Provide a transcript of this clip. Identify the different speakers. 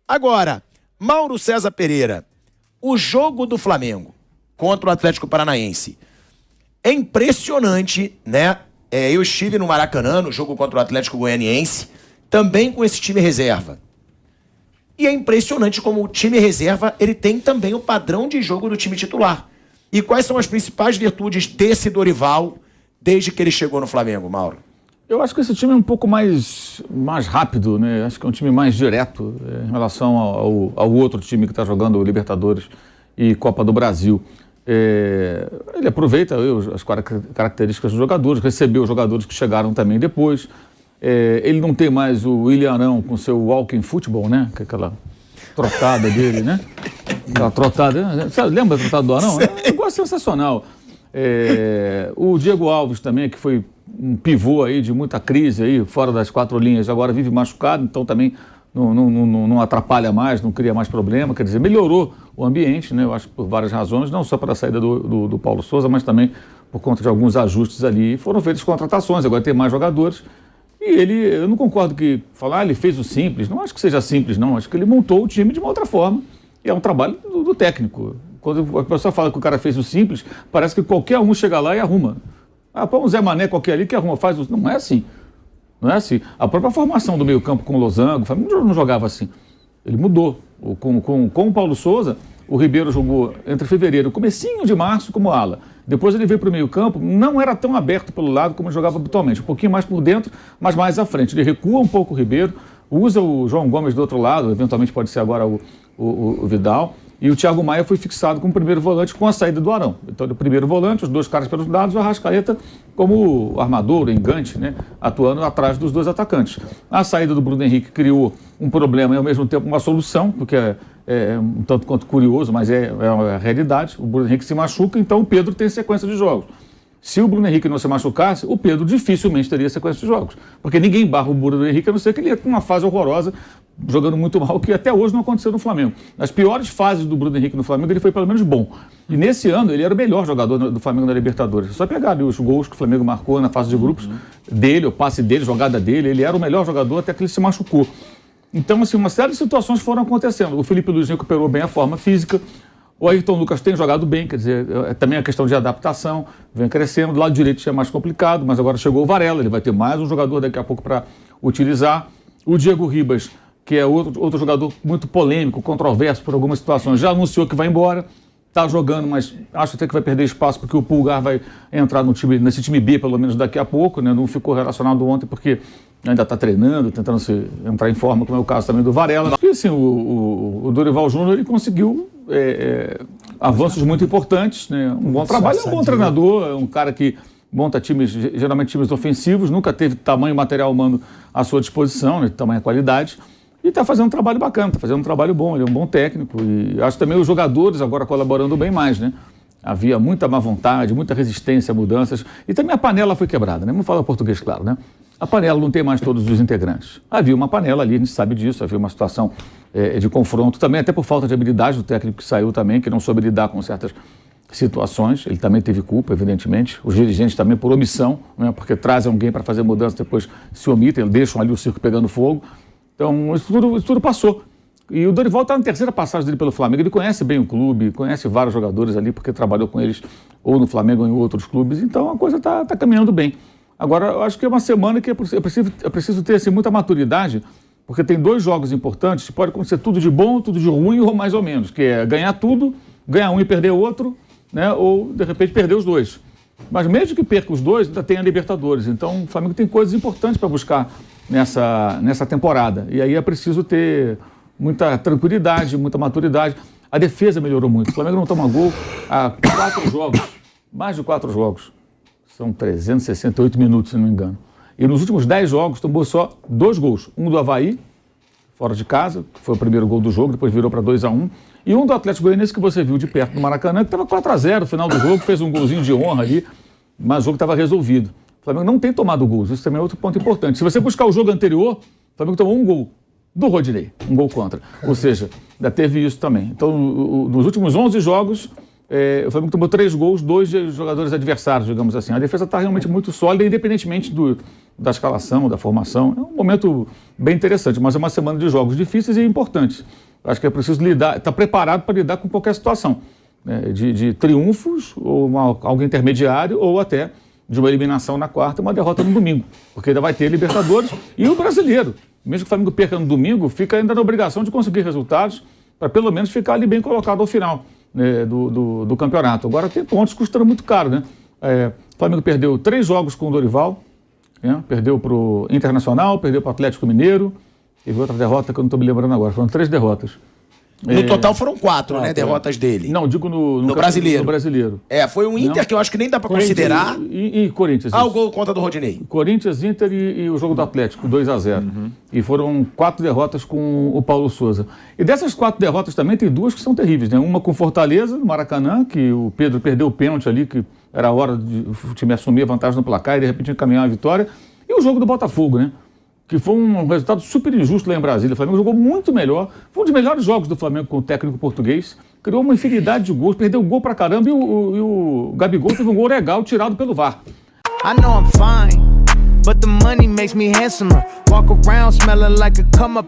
Speaker 1: Agora, Mauro César Pereira, o jogo do Flamengo contra o Atlético Paranaense é impressionante, né? Eu estive no Maracanã, no jogo contra o Atlético Goianiense, também com esse time reserva. E é impressionante como o time reserva, ele tem também o padrão de jogo do time titular. E quais são as principais virtudes desse Dorival desde que ele chegou no Flamengo, Mauro?
Speaker 2: Eu acho que esse time é um pouco mais rápido, né? Acho que é um time mais direto em relação ao outro time que está jogando Libertadores e Copa do Brasil. Ele aproveita as características dos jogadores, recebeu os jogadores que chegaram também depois. Ele não tem mais o William Arão com seu walking football, né? Que é aquela trotada dele, né? Aquela trotada. Você lembra da trotada do Arão? É um negócio sensacional. O Diego Alves também, que foi um pivô aí de muita crise aí, fora das quatro linhas, agora vive machucado, então também não atrapalha mais, não cria mais problema, quer dizer, melhorou o ambiente, né? Eu acho que por várias razões, não só pela saída do Paulo Souza, mas também por conta de alguns ajustes ali. Foram feitas contratações, agora tem mais jogadores. E eu não concordo que falar, ele fez o simples, não acho que seja simples, não, acho que ele montou o time de uma outra forma, e é um trabalho do técnico. Quando a pessoa fala que o cara fez o simples, parece que qualquer um chega lá e arruma. Põe um Zé Mané qualquer ali que arruma, faz o... Não é assim. Não é assim. A própria formação do meio-campo com o Losango, não jogava assim. Ele mudou. Com o Paulo Souza, o Ribeiro jogou entre fevereiro, comecinho de março, como ala. Depois ele veio para o meio-campo, não era tão aberto pelo lado como ele jogava habitualmente. Um pouquinho mais por dentro, mas mais à frente. Ele recua um pouco o Ribeiro, usa o João Gomes do outro lado, eventualmente pode ser agora o Vidal. E o Thiago Maia foi fixado como primeiro volante com a saída do Arão. Então, o primeiro volante, os dois caras pelos lados, o Arrascaeta como o armador, o engante, né, atuando atrás dos dois atacantes. A saída do Bruno Henrique criou um problema e, ao mesmo tempo, uma solução, porque é um tanto quanto curioso, mas é a realidade. O Bruno Henrique se machuca, então o Pedro tem sequência de jogos. Se o Bruno Henrique não se machucasse, o Pedro dificilmente teria sequência de jogos. Porque ninguém barra o Bruno Henrique, a não ser que ele ia com uma fase horrorosa, jogando muito mal, que até hoje não aconteceu no Flamengo. Nas piores fases do Bruno Henrique no Flamengo, ele foi pelo menos bom. E nesse ano, ele era o melhor jogador do Flamengo na Libertadores. Só pegar ali os gols que o Flamengo marcou na fase de grupos dele, o passe dele, a jogada dele, ele era o melhor jogador até que ele se machucou. Então, assim, uma série de situações foram acontecendo. O Felipe Luiz recuperou bem a forma física. O Ayrton Lucas tem jogado bem, quer dizer, também a questão de adaptação vem crescendo. Do lado direito é mais complicado, mas agora chegou o Varela, ele vai ter mais um jogador daqui a pouco para utilizar. O Diego Ribas, que é outro jogador muito polêmico, controverso por algumas situações, já anunciou que vai embora, está jogando, mas acho até que vai perder espaço porque o Pulgar vai entrar nesse time B, pelo menos daqui a pouco, né? Não ficou relacionado ontem porque ainda está treinando, tentando entrar em forma, como é o caso também do Varela. E assim, o Dorival Júnior, ele conseguiu avanços muito importantes, né? Um bom trabalho, é um bom treinador, é um cara que monta times, geralmente times ofensivos, nunca teve tamanho material humano à sua disposição, né? Tamanho e qualidade. E está fazendo um trabalho bacana, está fazendo um trabalho bom, ele é um bom técnico. E acho também os jogadores agora colaborando bem mais, né? Havia muita má vontade, muita resistência a mudanças. E também a panela foi quebrada, né? Vamos falar português, claro, né? A panela não tem mais todos os integrantes. Havia uma panela ali, a gente sabe disso, havia uma situação de confronto também, até por falta de habilidade do técnico que saiu também, que não soube lidar com certas situações. Ele também teve culpa, evidentemente. Os dirigentes também por omissão, né? Porque trazem alguém para fazer mudança, depois se omitem, deixam ali o circo pegando fogo. Então, isso tudo passou. E o Dorival está na terceira passagem dele pelo Flamengo. Ele conhece bem o clube, conhece vários jogadores ali, porque trabalhou com eles ou no Flamengo ou em outros clubes. Então, a coisa está caminhando bem. Agora, eu acho que é uma semana que eu preciso ter assim, muita maturidade, porque tem dois jogos importantes, pode acontecer tudo de bom, tudo de ruim ou mais ou menos, que é ganhar tudo, ganhar um e perder o outro, né? Ou, de repente, perder os dois. Mas mesmo que perca os dois, ainda tem a Libertadores. Então, o Flamengo tem coisas importantes para buscar nessa temporada. E aí é preciso ter muita tranquilidade, muita maturidade. A defesa melhorou muito. O Flamengo não toma gol há 4 jogos, mais de 4 jogos. São 368 minutos, se não me engano. E nos últimos 10 jogos tomou só 2 gols. Um do Avaí, fora de casa, que foi o primeiro gol do jogo, depois virou para 2-1. E um do Atlético Goianiense que você viu de perto no Maracanã, que estava 4-0 no final do jogo, fez um golzinho de honra ali, mas o jogo estava resolvido. O Flamengo não tem tomado gols, isso também é outro ponto importante. Se você buscar o jogo anterior, o Flamengo tomou um gol do Rodinei, um gol contra. Ou seja, ainda teve isso também. Então, nos últimos 11 jogos, o Flamengo tomou 3 gols, 2 de jogadores adversários, digamos assim. A defesa está realmente muito sólida, independentemente da escalação, da formação. É um momento bem interessante, mas é uma semana de jogos difíceis e importantes. Acho que é preciso estar preparado para lidar com qualquer situação, né, de triunfos, ou algo intermediário, ou até de uma eliminação na quarta e uma derrota no domingo, porque ainda vai ter Libertadores e o Brasileiro. Mesmo que o Flamengo perca no domingo, fica ainda na obrigação de conseguir resultados para pelo menos ficar ali bem colocado ao final, né, do campeonato. Agora tem pontos custando muito caro, né? O Flamengo perdeu 3 jogos com o Dorival, né? Perdeu para o Internacional, perdeu para o Atlético Mineiro, teve outra derrota que eu não estou me lembrando agora, foram 3 derrotas.
Speaker 1: No total foram 4, né, derrotas dele.
Speaker 2: Não, digo no
Speaker 1: Brasileiro.
Speaker 2: No brasileiro.
Speaker 1: Foi um Inter que eu acho que nem dá pra considerar.
Speaker 2: E Corinthians.
Speaker 1: O gol contra do Rodinei.
Speaker 2: Corinthians, Inter e o jogo do Atlético, 2-0. E foram 4 derrotas com o Paulo Souza. E dessas 4 derrotas também tem 2 que são terríveis, né? Uma com Fortaleza, no Maracanã, que o Pedro perdeu o pênalti ali, que era a hora de o time assumir a vantagem no placar e de repente encaminhar a vitória. E o jogo do Botafogo, né? Que foi um resultado super injusto lá em Brasília. O Flamengo jogou muito melhor. Foi um dos melhores jogos do Flamengo com o técnico português. Criou uma infinidade de gols, perdeu gol pra caramba e o Gabigol teve um gol legal tirado pelo VAR.
Speaker 3: I know I'm fine, but the money makes me handsomer. Walk around smelling like a come up.